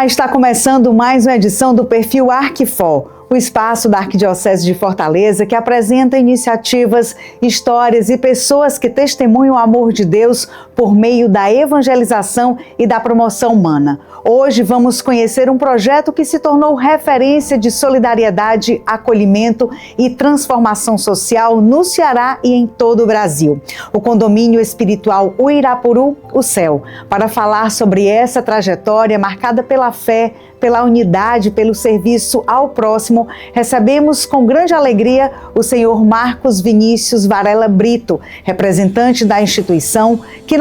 está começando mais uma edição do Perfil Arquifor, o espaço da Arquidiocese de Fortaleza que apresenta iniciativas, histórias e pessoas que testemunham o amor de Deus por meio da evangelização e da promoção humana. Hoje vamos conhecer um projeto que se tornou referência de solidariedade, acolhimento e transformação social no Ceará e em todo o Brasil. O condomínio espiritual Uirapuru, o Céu. Para falar sobre essa trajetória marcada pela fé, pela unidade, pelo serviço ao próximo, recebemos com grande alegria o senhor Marcos Vinícius Varela Brito, representante da instituição que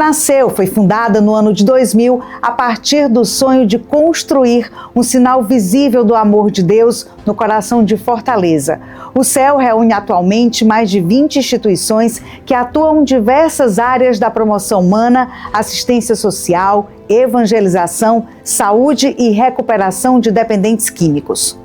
foi fundada no ano de 2000 a partir do sonho de construir um sinal visível do amor de Deus no coração de Fortaleza. O Céu reúne atualmente mais de 20 instituições que atuam em diversas áreas da promoção humana, assistência social, evangelização, saúde e recuperação de dependentes químicos.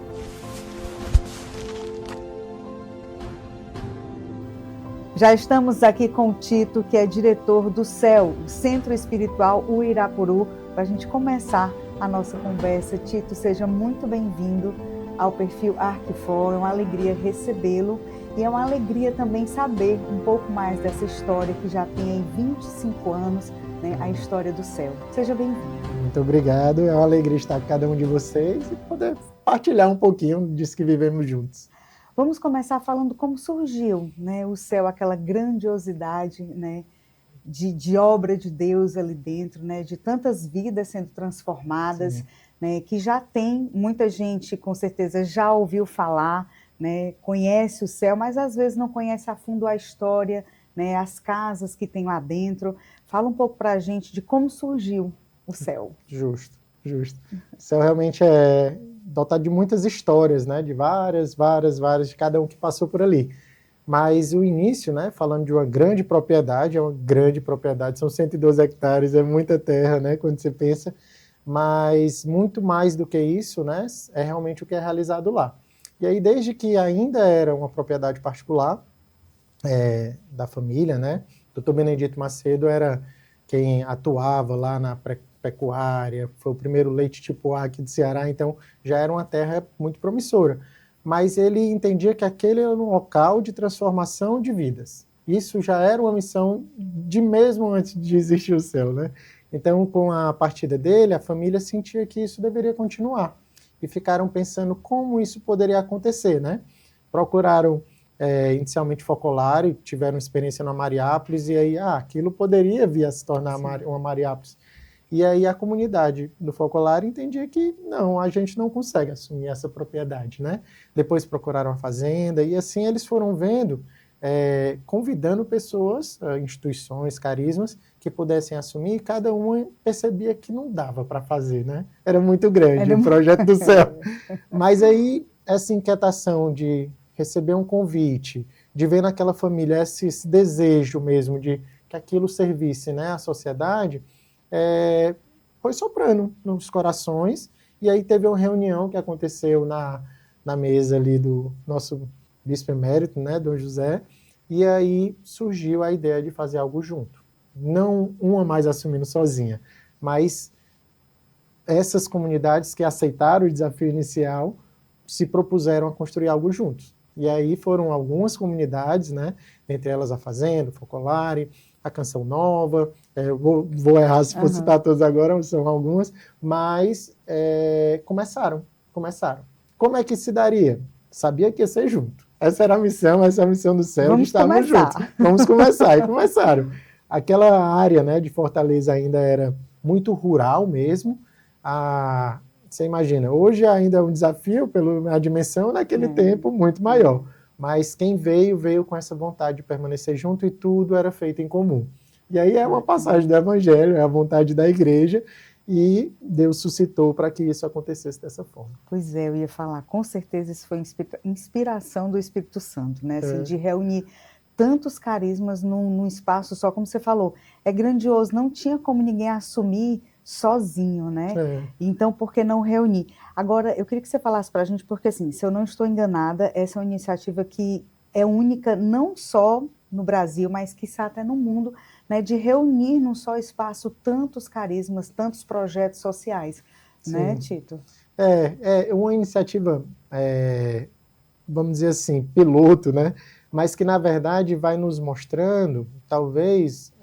Já estamos aqui com o Tito, que é diretor do CEL, o Centro Espiritual Uirapuru, para a gente começar a nossa conversa. Tito, seja muito bem-vindo ao Perfil Arquifor, é uma alegria recebê-lo e é uma alegria também saber um pouco mais dessa história que já tem aí 25 anos, né, a história do CEL. Seja bem-vindo. Muito obrigado, é uma alegria estar com cada um de vocês e poder partilhar um pouquinho disso que vivemos juntos. Vamos começar falando como surgiu, né, o CEL, aquela grandiosidade, né, de obra de Deus ali dentro, né, de tantas vidas sendo transformadas, né, que já tem, muita gente com certeza já ouviu falar, né, conhece o CEL, mas às vezes não conhece a fundo a história, né, as casas que tem lá dentro. Fala um pouco para a gente de como surgiu o CEL. Justo. O CEL realmente é dotado de muitas histórias, né, de várias, de cada um que passou por ali. Mas o início, né, falando de uma grande propriedade, é uma grande propriedade, são 112 hectares, é muita terra, né, quando você pensa, mas muito mais do que isso, né, é realmente o que é realizado lá. E aí, desde que ainda era uma propriedade particular da família, né, Dr. Benedito Macedo era quem atuava lá na pecuária, foi o primeiro leite tipo A aqui do Ceará, então já era uma terra muito promissora. Mas ele entendia que aquele era um local de transformação de vidas. Isso já era uma missão de mesmo antes de existir o CEL, né? Então, com a partida dele, a família sentia que isso deveria continuar. E ficaram pensando como isso poderia acontecer, né? Procuraram inicialmente Focolare, tiveram experiência na Mariápolis, e aí aquilo poderia vir a se tornar uma Mariápolis. E aí a comunidade do Focolare entendia que não, a gente não consegue assumir essa propriedade, né? Depois procuraram a fazenda e assim eles foram vendo, convidando pessoas, instituições, carismas, que pudessem assumir, e cada uma percebia que não dava para fazer, né? Era muito grande o projeto do CEL. Mas aí essa inquietação de receber um convite, de ver naquela família esse desejo mesmo de que aquilo servisse, né, à sociedade, foi soprando nos corações, e aí teve uma reunião que aconteceu na mesa ali do nosso bispo emérito, né, Dom José, e aí surgiu a ideia de fazer algo junto. Não uma mais assumindo sozinha, mas essas comunidades que aceitaram o desafio inicial se propuseram a construir algo juntos. E aí foram algumas comunidades, né, entre elas a Fazenda, o Focolare, a Canção Nova, vou errar se for citar todas agora, são algumas, mas começaram. Como é que se daria? Sabia que ia ser junto. Essa era a missão, essa é a missão do CEL, Vamos estávamos juntos. Vamos começar, e começaram. Aquela área, né, de Fortaleza ainda era muito rural mesmo, você imagina, hoje ainda é um desafio pela dimensão, naquele tempo muito maior. Mas quem veio com essa vontade de permanecer junto, e tudo era feito em comum. E aí é uma passagem do Evangelho, é a vontade da igreja, e Deus suscitou para que isso acontecesse dessa forma. Pois é, eu ia falar, com certeza isso foi inspiração do Espírito Santo, né? Assim, de reunir tantos carismas num espaço só, como você falou, é grandioso, não tinha como ninguém assumir sozinho, né? Então, por que não reunir? Agora, eu queria que você falasse para a gente, porque assim, se eu não estou enganada, essa é uma iniciativa que é única não só no Brasil, mas quiçá até no mundo, né, de reunir num só espaço tantos carismas, tantos projetos sociais. né, Sim. Tito? É uma iniciativa, vamos dizer assim, piloto, né? Mas que, na verdade, vai nos mostrando, talvez,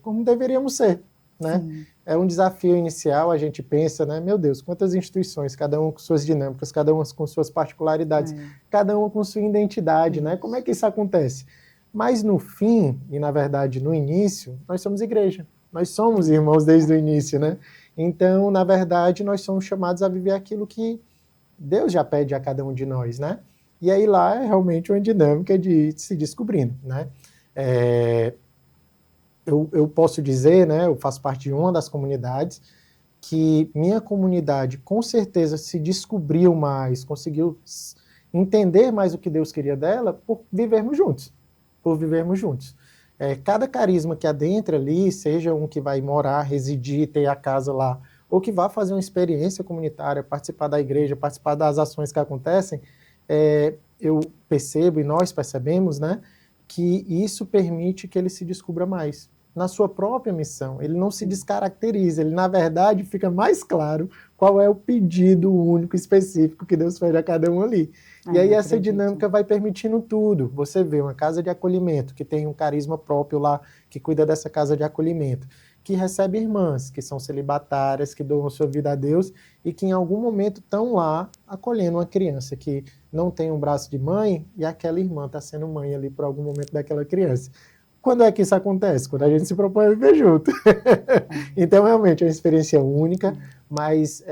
como deveríamos ser, né? Sim. É um desafio inicial, a gente pensa, né? Meu Deus, quantas instituições, cada uma com suas dinâmicas, cada uma com suas particularidades, cada uma com sua identidade, né? Como é que isso acontece? Mas no fim, e na verdade no início, nós somos igreja. Nós somos irmãos desde o início, né? Então, na verdade, nós somos chamados a viver aquilo que Deus já pede a cada um de nós, né? E aí lá é realmente uma dinâmica de se descobrindo, né? Eu posso dizer, né? Eu faço parte de uma das comunidades que minha comunidade com certeza se descobriu mais, conseguiu entender mais o que Deus queria dela por vivermos juntos, por vivermos juntos. Cada carisma que adentra ali, seja um que vai morar, residir, ter a casa lá, ou que vá fazer uma experiência comunitária, participar da igreja, participar das ações que acontecem, eu percebo e nós percebemos, né, que isso permite que ele se descubra mais na sua própria missão. Ele não se descaracteriza, ele, na verdade, fica mais claro qual é o pedido único, específico que Deus fez a cada um ali. E aí essa dinâmica vai permitindo tudo. Você vê uma casa de acolhimento, que tem um carisma próprio lá, que cuida dessa casa de acolhimento, que recebe irmãs, que são celibatárias, que doam sua vida a Deus e que em algum momento estão lá acolhendo uma criança que não tem um braço de mãe e aquela irmã está sendo mãe ali por algum momento daquela criança. Quando é que isso acontece? Quando a gente se propõe a viver junto. Então, realmente, é uma experiência única, mas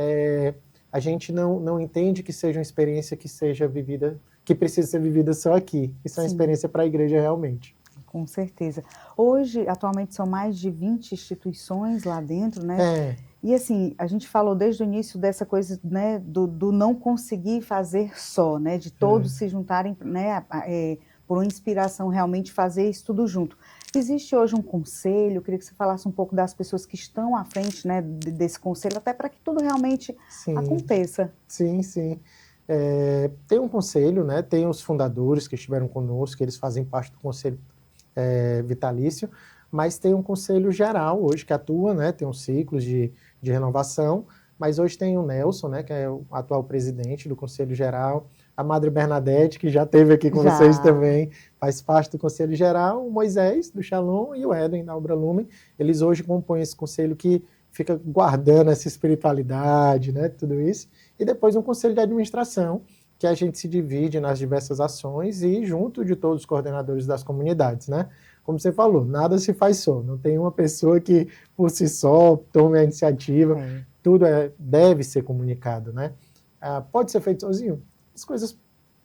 a gente não entende que seja uma experiência que seja vivida, que precisa ser vivida só aqui. Isso é uma experiência para a igreja realmente. Com certeza. Hoje, atualmente, são mais de 20 instituições lá dentro, né? E assim, a gente falou desde o início dessa coisa, né, do não conseguir fazer só, né? De todos se juntarem, né? Por uma inspiração realmente fazer isso tudo junto. Existe hoje um conselho, eu queria que você falasse um pouco das pessoas que estão à frente, né, desse conselho, até para que tudo realmente aconteça. Sim. Tem um conselho, né, tem os fundadores que estiveram conosco, eles fazem parte do conselho vitalício, mas tem um conselho geral hoje que atua, né, tem uns ciclos de renovação, mas hoje tem o Nelson, né, que é o atual presidente do conselho geral, a Madre Bernadette, que já esteve aqui com vocês também, faz parte do Conselho Geral, o Moisés, do Shalom, e o Éden, da Obra Lumen. Eles hoje compõem esse conselho que fica guardando essa espiritualidade, né, tudo isso. E depois um conselho de administração, que a gente se divide nas diversas ações e junto de todos os coordenadores das comunidades, né. Como você falou, nada se faz só, não tem uma pessoa que por si só tome a iniciativa, tudo deve ser comunicado, né. Pode ser feito sozinho? As coisas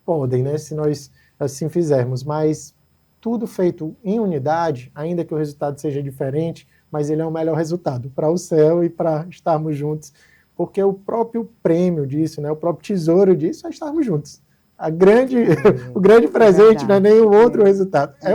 podem, né, se nós assim fizermos, mas tudo feito em unidade, ainda que o resultado seja diferente, mas ele é o melhor resultado para o céu e para estarmos juntos, porque o próprio prêmio disso, né, o próprio tesouro disso é estarmos juntos. O grande presente não é nem o outro resultado, é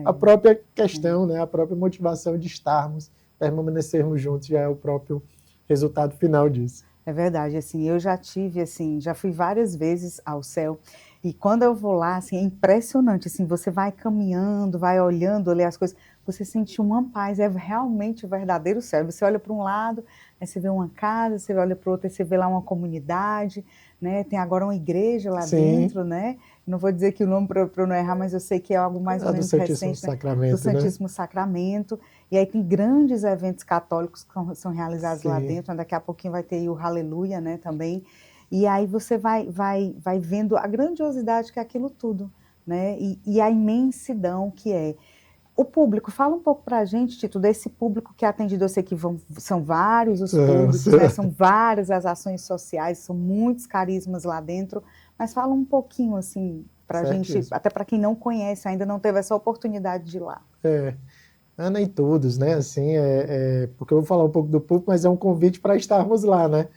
a própria questão, né, a própria motivação de estarmos, permanecermos juntos, já é o próprio resultado final disso. É verdade, assim, eu já fui várias vezes ao céu, e quando eu vou lá, assim, é impressionante, assim, você vai caminhando, vai olhando ali as coisas, você sente uma paz, é realmente o verdadeiro céu. Você olha para um lado, aí você vê uma casa, você olha para o outro, aí você vê lá uma comunidade, né, tem agora uma igreja lá dentro, né, não vou dizer que o nome para eu não errar, mas eu sei que é algo mais ou menos recente, né? Do Santíssimo Sacramento, e aí tem grandes eventos católicos que são realizados lá dentro, daqui a pouquinho vai ter o Aleluia, né, também, e aí você vai vendo a grandiosidade que é aquilo tudo, né, e a imensidão que é. O público, fala um pouco para a gente, Tito, desse público que é atendido, eu sei que são vários os públicos, né, são várias as ações sociais, são muitos carismas lá dentro, mas fala um pouquinho, assim, para a gente, até para quem não conhece, ainda não teve essa oportunidade de ir lá. Ana e todos, né, assim, porque eu vou falar um pouco do público, mas é um convite para estarmos lá, né.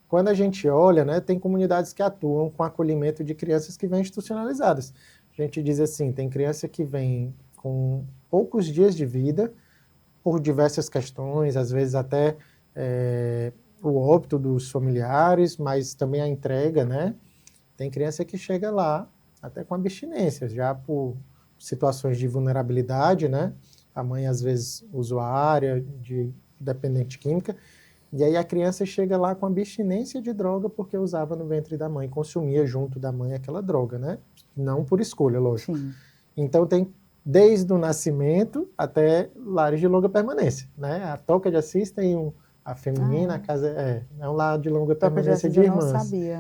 Quando a gente olha, né, tem comunidades que atuam com acolhimento de crianças que vêm institucionalizadas. A gente diz assim, tem criança que vem com poucos dias de vida, por diversas questões, às vezes até o óbito dos familiares, mas também a entrega, né? Tem criança que chega lá até com abstinência, já por situações de vulnerabilidade, né? A mãe, às vezes, usuária, de dependente química, E aí a criança chega lá com abstinência de droga porque usava no ventre da mãe, consumia junto da mãe aquela droga, né? Não por escolha, lógico. Sim. Então tem desde o nascimento até lares de longa permanência, né? A Toca de Assis tem a feminina, a casa é um lar de longa Toca de permanência Assis de eu não irmãs. sabia.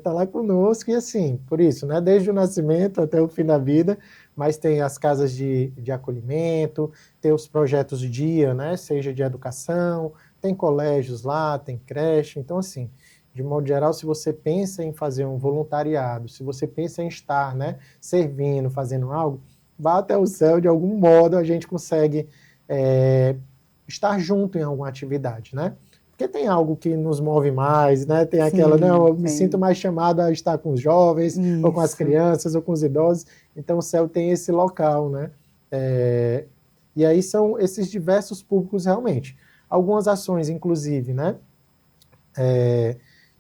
Tá lá conosco e assim, por isso, né? Desde o nascimento até o fim da vida, mas tem as casas de acolhimento, tem os projetos de dia, né? Seja de educação, tem colégios lá, tem creche, então assim, de modo geral, se você pensa em fazer um voluntariado, se você pensa em estar, né, servindo, fazendo algo, vá até o céu, de algum modo a gente consegue estar junto em alguma atividade, né? Porque tem algo que nos move mais, né? Tem aquela, não, eu me sinto mais chamado a estar com os jovens, ou com as crianças, ou com os idosos, então o céu tem esse local, né? E aí são esses diversos públicos realmente. Algumas ações, inclusive, né?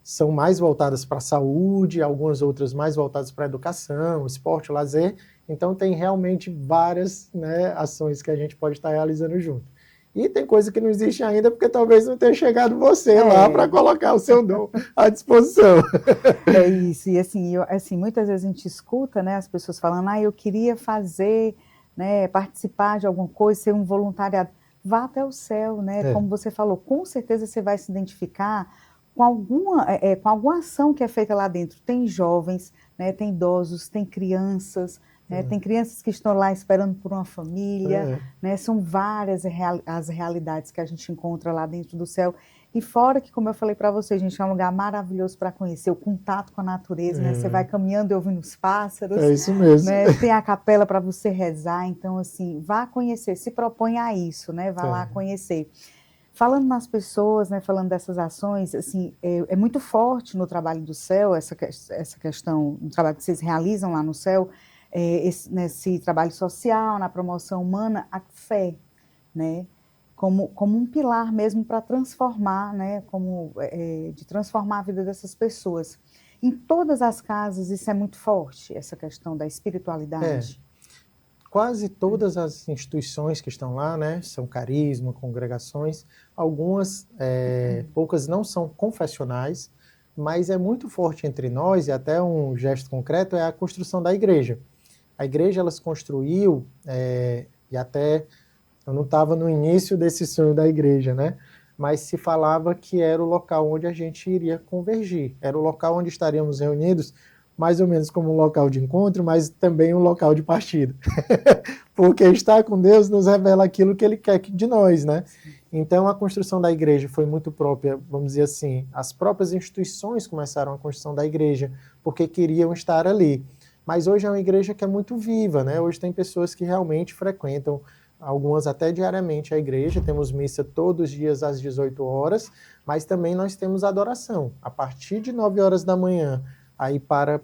São mais voltadas para a saúde, algumas outras mais voltadas para a educação, esporte, lazer. Então, tem realmente várias, né, ações que a gente pode estar realizando junto. E tem coisa que não existe ainda, porque talvez não tenha chegado você lá para colocar o seu dom à disposição. É isso, e assim, muitas vezes a gente escuta, né, as pessoas falando, eu queria fazer, né, participar de alguma coisa, ser um voluntariado. Vá até o céu, né? Como você falou, com certeza você vai se identificar com alguma ação que é feita lá dentro. Tem jovens, né, tem idosos, tem crianças, né, tem crianças que estão lá esperando por uma família, né, são várias as realidades que a gente encontra lá dentro do céu. E fora que, como eu falei para você, gente, é um lugar maravilhoso para conhecer, o contato com a natureza, né? Você vai caminhando e ouvindo os pássaros. É isso mesmo. Né? Tem a capela para você rezar, então assim, vá conhecer, se propõe a isso, né? Vá lá conhecer. Falando nas pessoas, né, falando dessas ações, assim, é muito forte no trabalho do céu, essa questão, no trabalho que vocês realizam lá no céu, nesse trabalho social, na promoção humana, a fé, né? Como um pilar mesmo para transformar, né? De transformar a vida dessas pessoas. Em todas as casas isso é muito forte, essa questão da espiritualidade. Quase todas as instituições que estão lá, né, são carisma, congregações, algumas, poucas não são confessionais, mas é muito forte entre nós, e até um gesto concreto é a construção da igreja. A igreja, ela se construiu, e até eu não estava no início desse sonho da igreja, né? Mas se falava que era o local onde a gente iria convergir, era o local onde estaríamos reunidos, mais ou menos como um local de encontro, mas também um local de partida. Porque estar com Deus nos revela aquilo que Ele quer de nós, né? Então a construção da igreja foi muito própria, vamos dizer assim, as próprias instituições começaram a construção da igreja, porque queriam estar ali. Mas hoje é uma igreja que é muito viva, né? Hoje tem pessoas que realmente frequentam, algumas até diariamente, a igreja. Temos missa todos os dias às 18 horas, mas também nós temos adoração. A partir de 9 horas da manhã, aí para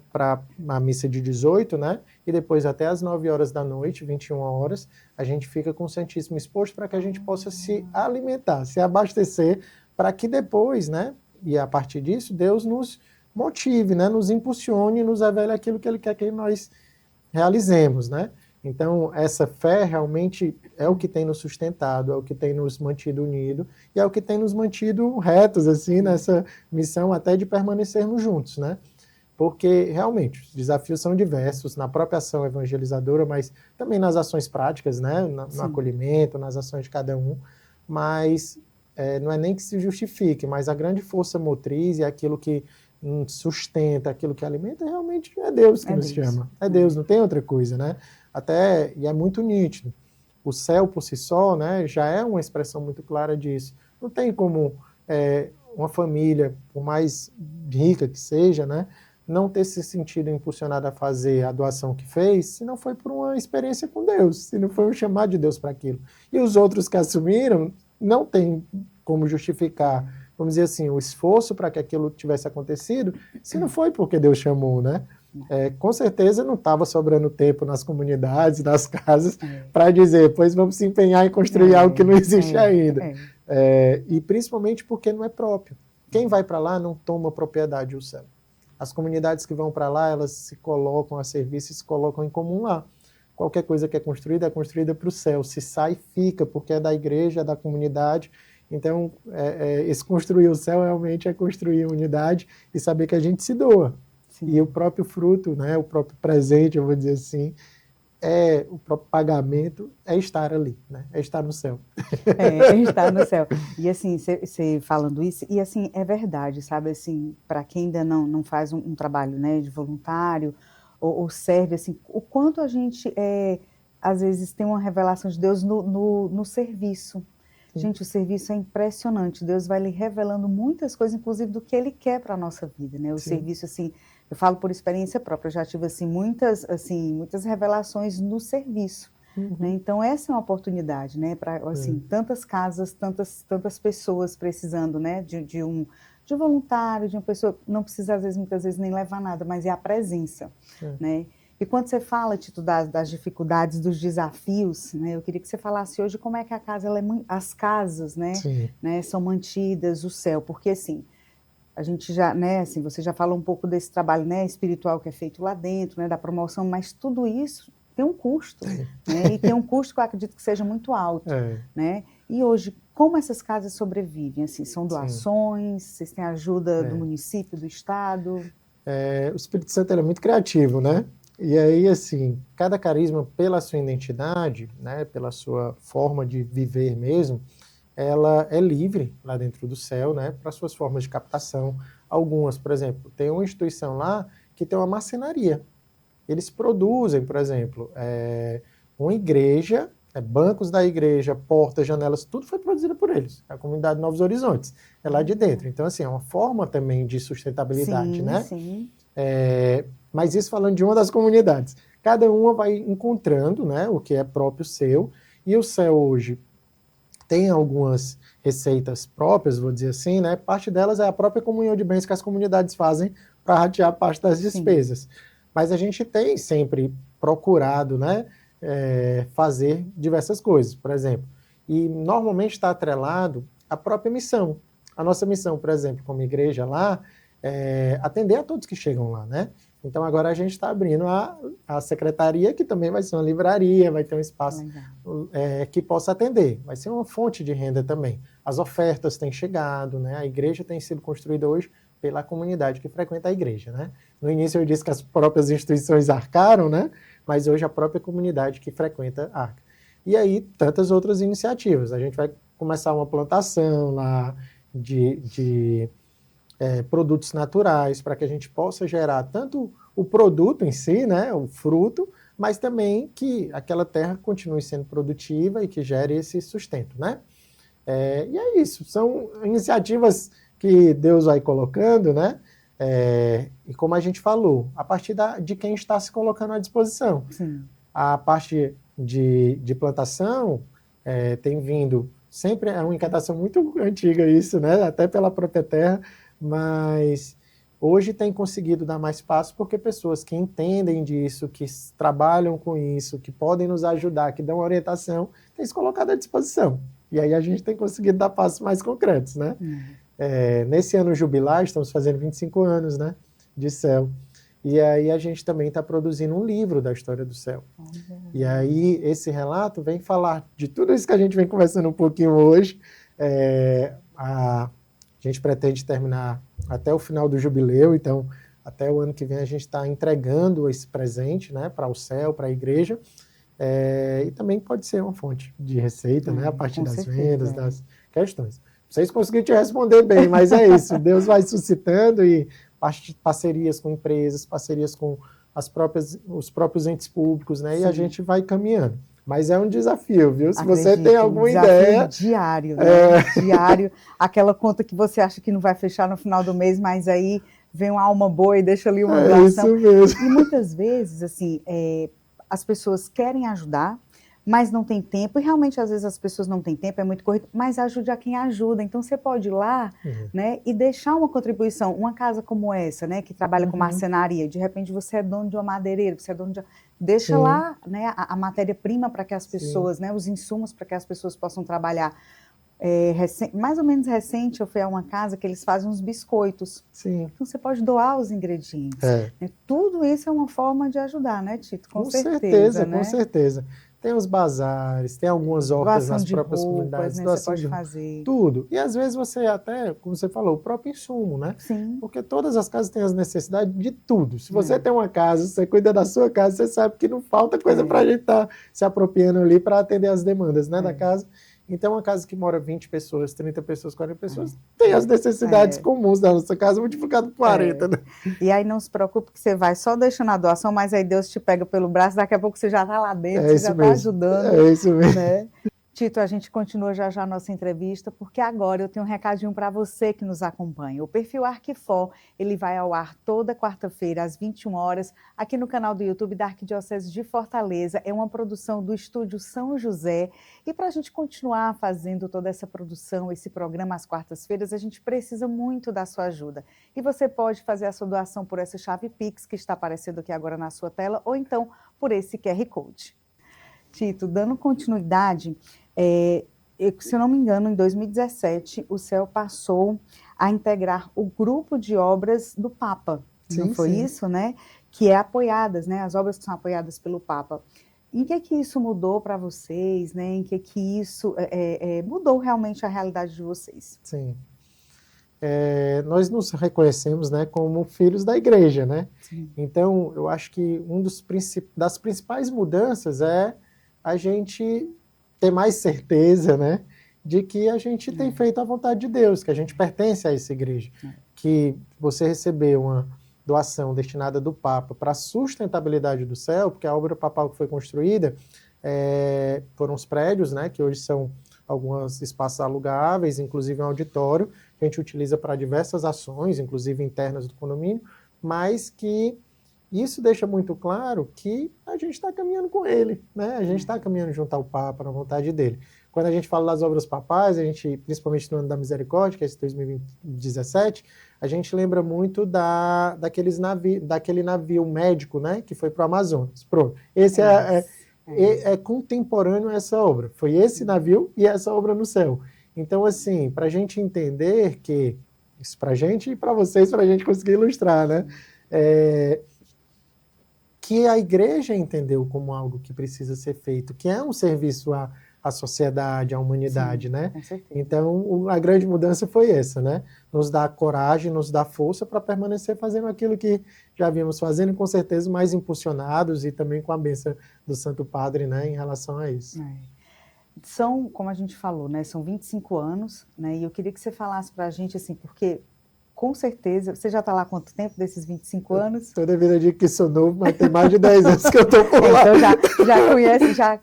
a missa de 18, né? E depois até às 9 horas da noite, 21 horas, a gente fica com o Santíssimo exposto para que a gente possa se alimentar, se abastecer, para que depois, né? E a partir disso, Deus nos motive, né? Nos impulsione, nos revele aquilo que Ele quer que nós realizemos, né? Então, essa fé realmente é o que tem nos sustentado, é o que tem nos mantido unidos e é o que tem nos mantido retos, assim, nessa missão até de permanecermos juntos, né? Porque, realmente, os desafios são diversos, na própria ação evangelizadora, mas também nas ações práticas, né? No acolhimento, nas ações de cada um, mas não é nem que se justifique, mas a grande força motriz e aquilo que sustenta, aquilo que alimenta, realmente é Deus que nos chama. É Deus, não tem outra coisa, né? E é muito nítido. O céu por si só, né, já é uma expressão muito clara disso. Não tem como uma família, por mais rica que seja, né, não ter se sentido impulsionada a fazer a doação que fez, se não foi por uma experiência com Deus, se não foi um chamado de Deus para aquilo. E os outros que assumiram, não tem como justificar, vamos dizer assim, o esforço para que aquilo tivesse acontecido, se não foi porque Deus chamou, né? Com certeza não estava sobrando tempo nas comunidades, nas casas, para dizer, pois vamos se empenhar em construir algo que não existe ainda. E principalmente porque não é próprio. Quem vai para lá não toma propriedade do céu. As comunidades que vão para lá, elas se colocam a serviço e se colocam em comum lá. Qualquer coisa que é construída para o céu. Se sai, fica, porque é da igreja, é da comunidade. Então, esse construir o céu realmente é construir a unidade e saber que a gente se doa. Sim. E o próprio fruto, né, o próprio presente, eu vou dizer assim, o próprio pagamento é estar ali, né? É estar no céu. É estar no céu. E assim, você falando isso, e assim, é verdade, sabe, assim, para quem ainda não faz um trabalho, né, de voluntário, ou serve, assim, o quanto a gente, às vezes, tem uma revelação de Deus no serviço. Sim. Gente, o serviço é impressionante, Deus vai lhe revelando muitas coisas, inclusive do que Ele quer para a nossa vida, né, o Sim. serviço, assim, eu falo por experiência própria, eu já tive, assim, muitas revelações no serviço. Uhum. Né? Então essa é uma oportunidade, né, para assim, tantas casas, tantas pessoas precisando, né, de voluntário, de uma pessoa, não precisa muitas vezes nem levar nada, mas é a presença, né. E quando você fala, Tito, das dificuldades, dos desafios, né, eu queria que você falasse hoje como é que a casa, as casas, né, são mantidas, o céu, porque assim, a gente já, né, assim, você já falou um pouco desse trabalho, né, espiritual que é feito lá dentro, né, da promoção, mas tudo isso tem um custo, né, e tem um custo que eu acredito que seja muito alto, né, e hoje, como essas casas sobrevivem, assim, são doações, vocês têm ajuda do município, do estado? O Espírito Santo é muito criativo, né, e aí, assim, cada carisma, pela sua identidade, né, pela sua forma de viver mesmo, ela é livre lá dentro do céu, né, para suas formas de captação. Algumas, por exemplo, tem uma instituição lá que tem uma marcenaria. Eles produzem, por exemplo, uma igreja, bancos da igreja, portas, janelas, tudo foi produzido por eles. A comunidade Novos Horizontes é lá de dentro. Então, assim, é uma forma também de sustentabilidade, né? Sim. Mas isso falando de uma das comunidades. Cada uma vai encontrando, né, o que é próprio seu, e o céu hoje tem algumas receitas próprias, vou dizer assim, né? Parte delas é a própria comunhão de bens que as comunidades fazem para ratear parte das despesas. Sim. Mas a gente tem sempre procurado, né, fazer diversas coisas, por exemplo. E normalmente está atrelado à própria missão. A nossa missão, por exemplo, como igreja lá, é atender a todos que chegam lá, né? Então agora a gente está abrindo a secretaria, que também vai ser uma livraria, vai ter um espaço que possa atender. Vai ser uma fonte de renda também. As ofertas têm chegado, né? A igreja tem sido construída hoje pela comunidade que frequenta a igreja, né? No início eu disse que as próprias instituições arcaram, né? Mas hoje a própria comunidade que frequenta arca. E aí tantas outras iniciativas. A gente vai começar uma plantação lá de produtos naturais, para que a gente possa gerar tanto o produto em si, né, o fruto, mas também que aquela terra continue sendo produtiva e que gere esse sustento, né? E é isso, são iniciativas que Deus vai colocando, né? E como a gente falou, a partir de quem está se colocando à disposição. Sim. A parte de plantação tem vindo, sempre é uma inquietação muito antiga isso, né? Até pela própria terra, mas hoje tem conseguido dar mais passo porque pessoas que entendem disso, que trabalham com isso, que podem nos ajudar, que dão orientação, têm se colocado à disposição. E aí a gente tem conseguido dar passos mais concretos, né? Nesse ano jubilar, estamos fazendo 25 anos, né, de céu. E aí a gente também está produzindo um livro da história do céu. E aí esse relato vem falar de tudo isso que a gente vem conversando um pouquinho hoje. A gente pretende terminar até o final do jubileu, então até o ano que vem a gente está entregando esse presente, né, para o céu, para a igreja, e também pode ser uma fonte de receita, né, a partir das vendas, das questões. Vocês conseguiram te responder bem, mas é isso, Deus vai suscitando e parcerias com empresas, parcerias com os próprios entes públicos, né, e a gente vai caminhando. Mas é um desafio, viu? Se você tem alguma ideia... diário, né? Diário. Aquela conta que você acha que não vai fechar no final do mês, mas aí vem uma alma boa e deixa ali uma doação. Isso mesmo. E muitas vezes, assim, as pessoas querem ajudar, mas não tem tempo. E realmente, às vezes, as pessoas não têm tempo, é muito corrido, mas ajude a quem ajuda. Então, você pode ir lá, né, e deixar uma contribuição. Uma casa como essa, né, que trabalha com marcenaria, de repente você é dono de uma madeireira, você é dono de... Deixa lá, né, a matéria-prima para que as pessoas, né, os insumos para que as pessoas possam trabalhar. Mais ou menos recente, eu fui a uma casa que eles fazem uns biscoitos. Sim. Então você pode doar os ingredientes. Tudo isso é uma forma de ajudar, né, Tito? Com certeza, né? Com certeza. Tem os bazares, tem algumas hortas Doação nas de próprias roupas, comunidades, né? Você doação pode de fazer. tudo. E às vezes você até, como você falou, o próprio insumo, né? Sim. Porque todas as casas têm as necessidades de tudo. Se você É. tem uma casa, você cuida da sua casa, você sabe que não falta coisa para a gente estar se apropriando ali para atender as demandas, né, da casa. Então, uma casa que mora 20 pessoas, 30 pessoas, 40 pessoas, tem as necessidades comuns da nossa casa multiplicado por 40, né? E aí não se preocupe que você vai só deixando a doação, mas aí Deus te pega pelo braço, daqui a pouco você já está lá dentro, você já está ajudando. É isso mesmo. Né? Tito, a gente continua já a nossa entrevista, porque agora eu tenho um recadinho para você que nos acompanha. O perfil Arquifor, ele vai ao ar toda quarta-feira, às 21 horas, aqui no canal do YouTube da Arquidiocese de Fortaleza. É uma produção do Estúdio São José. E para a gente continuar fazendo toda essa produção, esse programa às quartas-feiras, a gente precisa muito da sua ajuda. E você pode fazer a sua doação por essa chave Pix, que está aparecendo aqui agora na sua tela, ou então por esse QR Code. Tito, dando continuidade, se eu não me engano, em 2017, o CEL passou a integrar o grupo de obras do Papa, não foi isso, né? Que é apoiadas, né? As obras que são apoiadas pelo Papa. Em que isso mudou para vocês, né? Em que isso mudou realmente a realidade de vocês? Sim. Nós nos reconhecemos, né, como filhos da igreja, né? Sim. Então, eu acho que das principais mudanças é a gente ter mais certeza, né, de que a gente tem feito a vontade de Deus, que a gente pertence a essa igreja, que você receber uma doação destinada do Papa para a sustentabilidade do céu, porque a obra papal que foi construída foram os prédios, né, que hoje são alguns espaços alugáveis, inclusive um auditório, que a gente utiliza para diversas ações, inclusive internas do condomínio, mas que isso deixa muito claro que a gente está caminhando com ele, né? A gente está caminhando junto ao Papa, na vontade dele. Quando a gente fala das obras papais, a gente, principalmente no ano da misericórdia, que é esse 2017, a gente lembra muito daquele navio médico, né? Que foi para o Amazonas. Pronto. Esse é contemporâneo a essa obra. Foi esse navio e essa obra no céu. Então, assim, para a gente entender que, isso para a gente e para vocês, para a gente conseguir ilustrar, né? Que a igreja entendeu como algo que precisa ser feito, que é um serviço à sociedade, à humanidade, né? Com certeza. Então, a grande mudança foi essa, né? Nos dá coragem, nos dá força para permanecer fazendo aquilo que já vínhamos fazendo, e com certeza mais impulsionados e também com a bênção do Santo Padre, né, em relação a isso. São, como a gente falou, né, são 25 anos, né, e eu queria que você falasse para a gente, assim, porque com certeza, você já está lá há quanto tempo desses 25 anos? Toda vida eu digo que sou novo, mas tem mais de 10 anos que eu estou por lá. Então já conhece, já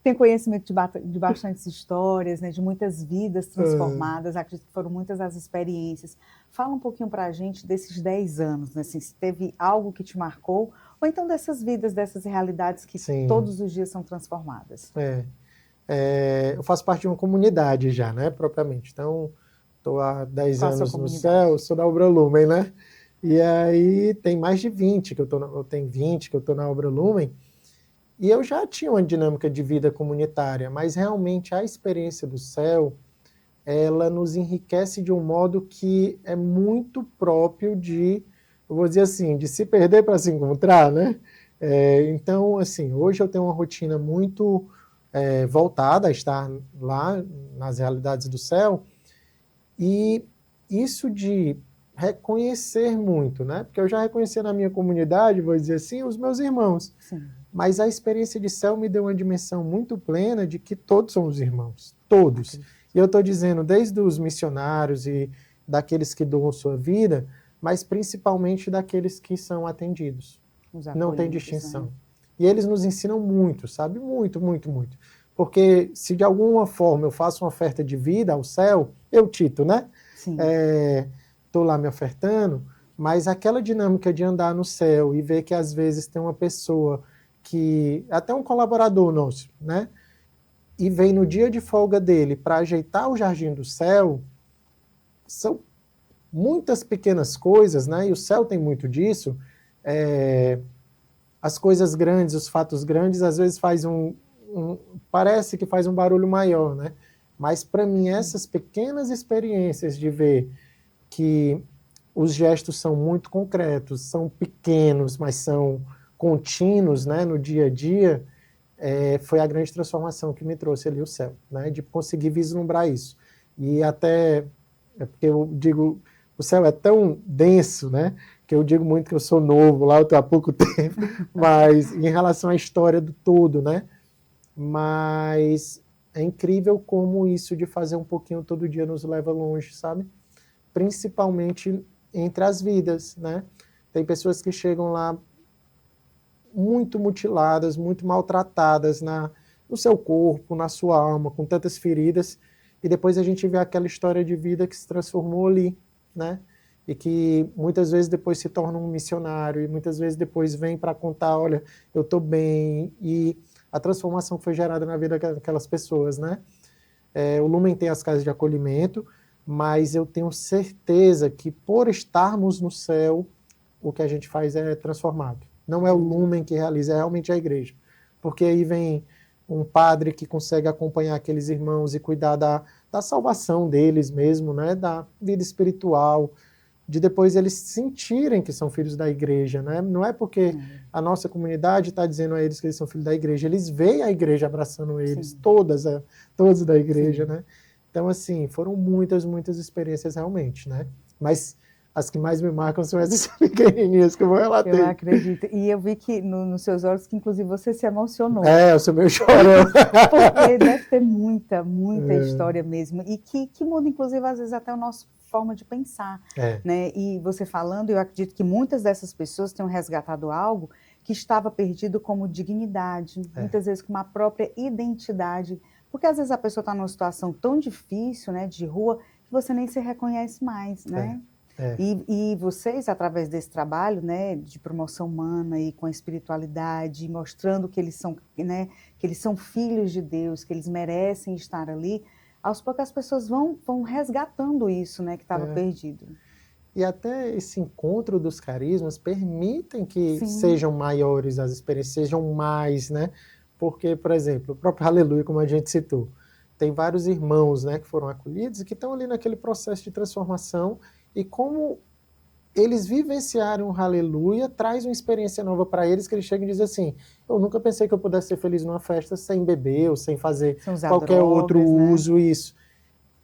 tem conhecimento de bastantes histórias, né, de muitas vidas transformadas, acredito que foram muitas as experiências. Fala um pouquinho para a gente desses 10 anos, né, assim, se teve algo que te marcou, ou então dessas vidas, dessas realidades que todos os dias são transformadas. Eu faço parte de uma comunidade já, né, propriamente. Então, estou há 10 anos no céu, sou da Obra Lumen, né? E aí tem mais de 20 que eu estou na Obra Lumen. E eu já tinha uma dinâmica de vida comunitária, mas realmente a experiência do céu, ela nos enriquece de um modo que é muito próprio de, eu vou dizer assim, de se perder para se encontrar, né? Então, assim, hoje eu tenho uma rotina muito voltada a estar lá nas realidades do céu, e isso de reconhecer muito, né? Porque eu já reconheci na minha comunidade, vou dizer assim, os meus irmãos. Sim. Mas a experiência de céu me deu uma dimensão muito plena de que todos somos irmãos, todos. E eu estou dizendo desde os missionários e daqueles que doam sua vida, mas principalmente daqueles que são atendidos. Não tem distinção. Né? E eles nos ensinam muito, sabe? Muito, muito, muito. Porque se de alguma forma eu faço uma oferta de vida ao céu, eu, Tito, né? Estou lá me ofertando, mas aquela dinâmica de andar no céu e ver que às vezes tem uma pessoa que, até um colaborador nosso, né? E vem no dia de folga dele para ajeitar o jardim do céu, são muitas pequenas coisas, né? E o céu tem muito disso. As coisas grandes, os fatos grandes, às vezes parece que faz um barulho maior, né? Mas para mim essas pequenas experiências de ver que os gestos são muito concretos, são pequenos, mas são contínuos, né, no dia a dia, foi a grande transformação que me trouxe ali o céu, né? De conseguir vislumbrar isso. E até, porque eu digo, o céu é tão denso, né? Que eu digo muito que eu sou novo lá, eu estou há pouco tempo, mas em relação à história do todo, né? Mas é incrível como isso de fazer um pouquinho todo dia nos leva longe, sabe? Principalmente entre as vidas, né? Tem pessoas que chegam lá muito mutiladas, muito maltratadas no seu corpo, na sua alma, com tantas feridas, e depois a gente vê aquela história de vida que se transformou ali, né? E que muitas vezes depois se torna um missionário, e muitas vezes depois vem para contar, olha, eu estou bem, e a transformação que foi gerada na vida daquelas pessoas, né? O Lumen tem as casas de acolhimento, mas eu tenho certeza que por estarmos no céu, o que a gente faz é transformado. Não é o Lumen que realiza, é realmente a igreja. Porque aí vem um padre que consegue acompanhar aqueles irmãos e cuidar da salvação deles mesmo, né? Da vida espiritual, de depois eles sentirem que são filhos da igreja, né? Não é porque a nossa comunidade está dizendo a eles que eles são filhos da igreja, eles veem a igreja abraçando eles, todos da igreja, né? Então, assim, foram muitas experiências realmente, né? Mas as que mais me marcam são essas pequenininhas que eu vou relatar. Eu acredito. E eu vi que nos seus olhos que, inclusive, você se emocionou. Eu sou meio chorão. Porque deve ter muita história mesmo. E que muda, inclusive, às vezes, até a nossa forma de pensar. Né? E você falando, eu acredito que muitas dessas pessoas tenham resgatado algo que estava perdido como dignidade, muitas vezes com uma própria identidade. Porque, às vezes, a pessoa está numa situação tão difícil, né, de rua, que você nem se reconhece mais, né? E vocês, através desse trabalho, né, de promoção humana e com a espiritualidade, mostrando que eles são, né, que eles são filhos de Deus, que eles merecem estar ali, aos poucos as pessoas vão resgatando isso, né, que estava perdido. E até esse encontro dos carismas permitem que sejam maiores as experiências, sejam mais, né? Porque, por exemplo, o próprio Aleluia, como a gente citou, tem vários irmãos, né, que foram acolhidos e que estão ali naquele processo de transformação. E como eles vivenciaram o Aleluia, traz uma experiência nova para eles, que eles chegam e dizem assim, eu nunca pensei que eu pudesse ser feliz numa festa sem beber, ou sem fazer qualquer outro uso, isso.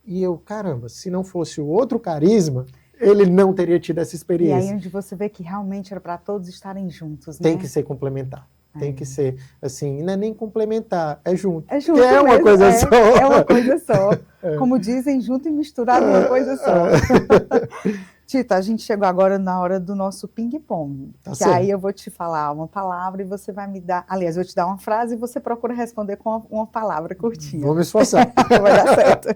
E eu, caramba, se não fosse o outro carisma, ele não teria tido essa experiência. E aí onde você vê que realmente era para todos estarem juntos, né? Tem que ser complementar. Tem que ser, assim, não é nem complementar, é junto. É junto é uma coisa só. É uma coisa só. Como dizem, junto e misturado é uma coisa só. Tito, a gente chegou agora na hora do nosso ping-pong. Que aí eu vou te falar uma palavra e você vai me dar... Aliás, eu vou te dar uma frase e você procura responder com uma palavra curtinha. Vou me esforçar. Vai dar certo.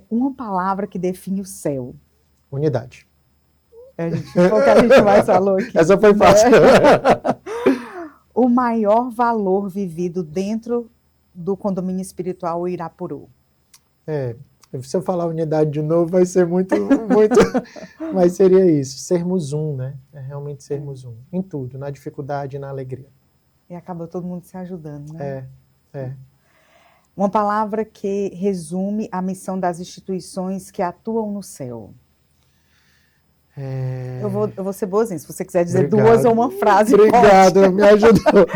Uma palavra que define o céu. Unidade. Foi o que a gente mais falou aqui. Essa foi fácil. O maior valor vivido dentro do condomínio espiritual Irapuru. Se eu falar unidade de novo, vai ser muito... Mas seria isso, sermos um, né? É realmente sermos um. Em tudo, na dificuldade e na alegria. E acaba todo mundo se ajudando, né? Uma palavra que resume a missão das instituições que atuam no céu. Eu vou ser boazinha, se você quiser dizer duas ou uma frase. Obrigado, me ajudou.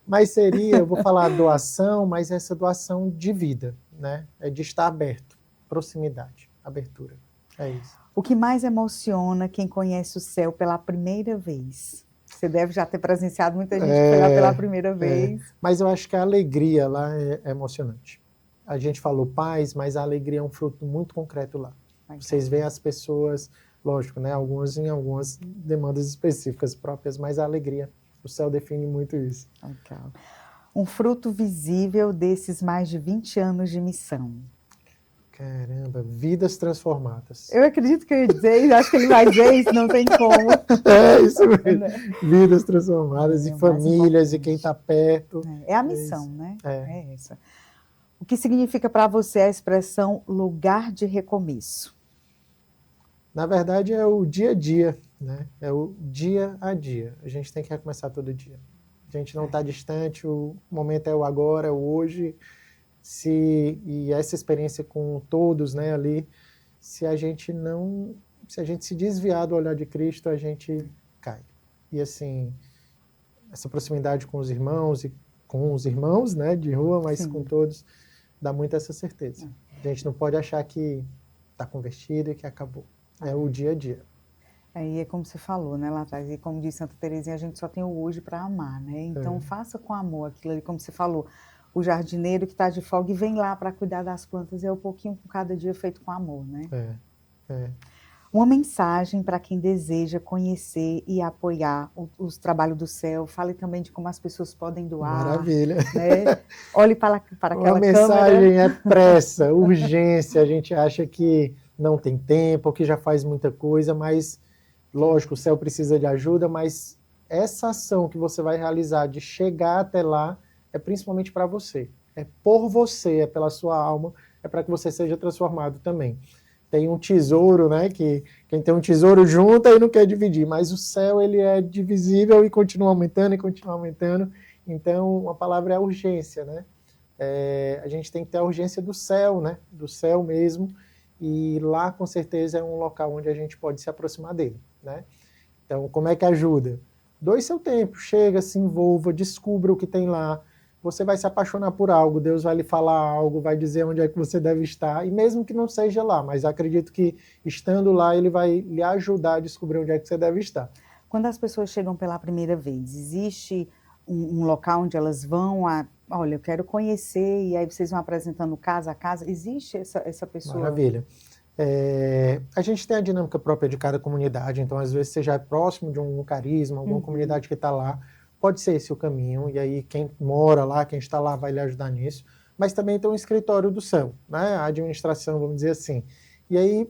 Mas eu vou falar doação, mas essa doação de vida, né? É de estar aberto, proximidade, abertura. É isso. O que mais emociona quem conhece o céu pela primeira vez? Você deve já ter presenciado muita gente que foi lá pela primeira vez. Mas eu acho que a alegria lá é emocionante. A gente falou paz, mas a alegria é um fruto muito concreto lá. Vocês veem as pessoas... Lógico, né? Algumas em algumas demandas específicas próprias, mas a alegria, o céu define muito isso. Legal. Um fruto visível desses mais de 20 anos de missão. Caramba, vidas transformadas. Eu acredito que eu ia dizer isso, acho que ele vai dizer isso, não tem como. Isso mesmo. Vidas transformadas e famílias e quem está perto. É a missão, né? É essa. O que significa para você a expressão lugar de recomeço? Na verdade, é o dia a dia, né? É o dia a dia. A gente tem que recomeçar todo dia. A gente não está distante, o momento é o agora, é o hoje. E essa experiência com todos, né, ali, se a gente se desviar do olhar de Cristo, a gente cai. E assim, essa proximidade com os irmãos e com os irmãos, né, de rua, mas Sim. com todos, dá muito essa certeza. A gente não pode achar que está convertido e que acabou. É o dia a dia. Aí é como você falou, né, lá atrás, e como disse Santa Teresinha, a gente só tem o hoje para amar, né? Então faça com amor aquilo ali, como você falou, o jardineiro que está de folga e vem lá para cuidar das plantas, é um pouquinho com cada dia feito com amor, né? É. Uma mensagem para quem deseja conhecer e apoiar os trabalhos do céu, fale também de como as pessoas podem doar, Maravilha. né? Olhe para aquela Uma câmera. mensagem é pressa, urgência, a gente acha que não tem tempo, que já faz muita coisa, mas lógico, o céu precisa de ajuda, mas essa ação que você vai realizar de chegar até lá é principalmente para você. É por você, é pela sua alma, é para que você seja transformado também. Tem um tesouro, né, que quem tem um tesouro junta e não quer dividir, mas o céu ele é divisível e continua aumentando e continua aumentando. Então, a palavra é urgência, né? A gente tem que ter a urgência do céu, né? Do céu mesmo, e lá com certeza é um local onde a gente pode se aproximar dele, né? Então, como é que ajuda? Doe seu tempo, chega, se envolva, descubra o que tem lá. Você vai se apaixonar por algo, Deus vai lhe falar algo, vai dizer onde é que você deve estar, e mesmo que não seja lá, mas acredito que estando lá, ele vai lhe ajudar a descobrir onde é que você deve estar. Quando as pessoas chegam pela primeira vez, existe um local onde elas vão, olha, eu quero conhecer, e aí vocês vão apresentando casa a casa, existe essa pessoa? Maravilha. A gente tem a dinâmica própria de cada comunidade, então às vezes você já é próximo de um carisma, alguma comunidade que está lá, pode ser esse o caminho, e aí quem mora lá, quem está lá vai lhe ajudar nisso, mas também tem um escritório do céu, né? A administração, vamos dizer assim. E aí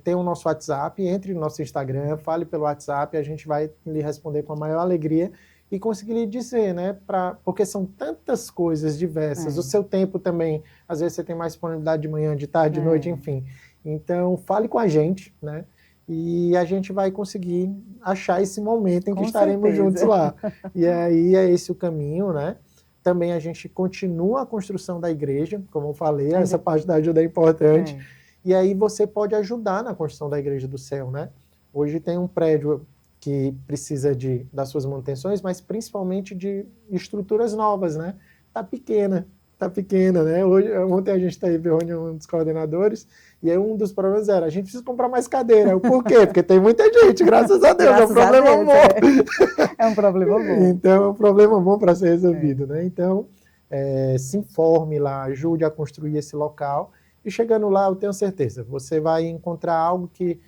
tem o nosso WhatsApp, entre no nosso Instagram, fale pelo WhatsApp, a gente vai lhe responder com a maior alegria e conseguir lhe dizer, né? Porque são tantas coisas diversas, o seu tempo também, às vezes você tem mais disponibilidade de manhã, de tarde, de noite, enfim. Então, fale com a gente, né? E a gente vai conseguir achar esse momento em que estaremos juntos lá. E aí é esse o caminho, né? Também a gente continua a construção da igreja, como eu falei, essa parte da ajuda é importante. E aí você pode ajudar na construção da igreja do céu, né? Hoje tem um prédio que precisa das suas manutenções, mas principalmente de estruturas novas, né? Tá pequena, né? Ontem a gente esteve reunindo um dos coordenadores e aí um dos problemas era, a gente precisa comprar mais cadeira. Por quê? Porque tem muita gente, graças a Deus, Graças é um problema bom. É um problema bom. Então, é um problema bom para ser resolvido, né? Então, se informe lá, ajude a construir esse local e chegando lá, eu tenho certeza, você vai encontrar algo que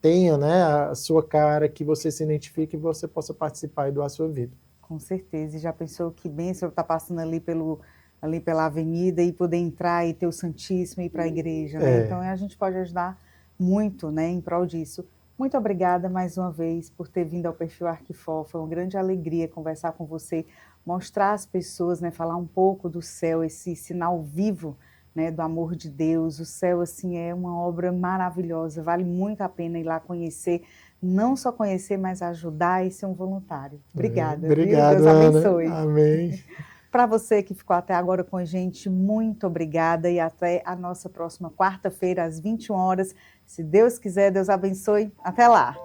tenha, né, a sua cara, que você se identifique e você possa participar e doar a sua vida. Com certeza, e já pensou que bênção estar passando ali pela avenida e poder entrar e ter o Santíssimo e ir para a igreja, né? Então a gente pode ajudar muito, né, em prol disso. Muito obrigada mais uma vez por ter vindo ao Perfil Arquifor, foi uma grande alegria conversar com você, mostrar às pessoas, né, falar um pouco do céu, esse sinal vivo, né, do amor de Deus. O céu, assim, é uma obra maravilhosa, vale muito a pena ir lá conhecer, não só conhecer, mas ajudar e ser um voluntário. Obrigada. Obrigado, Deus abençoe. Ana. Amém. Para você que ficou até agora com a gente, muito obrigada e até a nossa próxima quarta-feira, às 21 horas. Se Deus quiser, Deus abençoe. Até lá!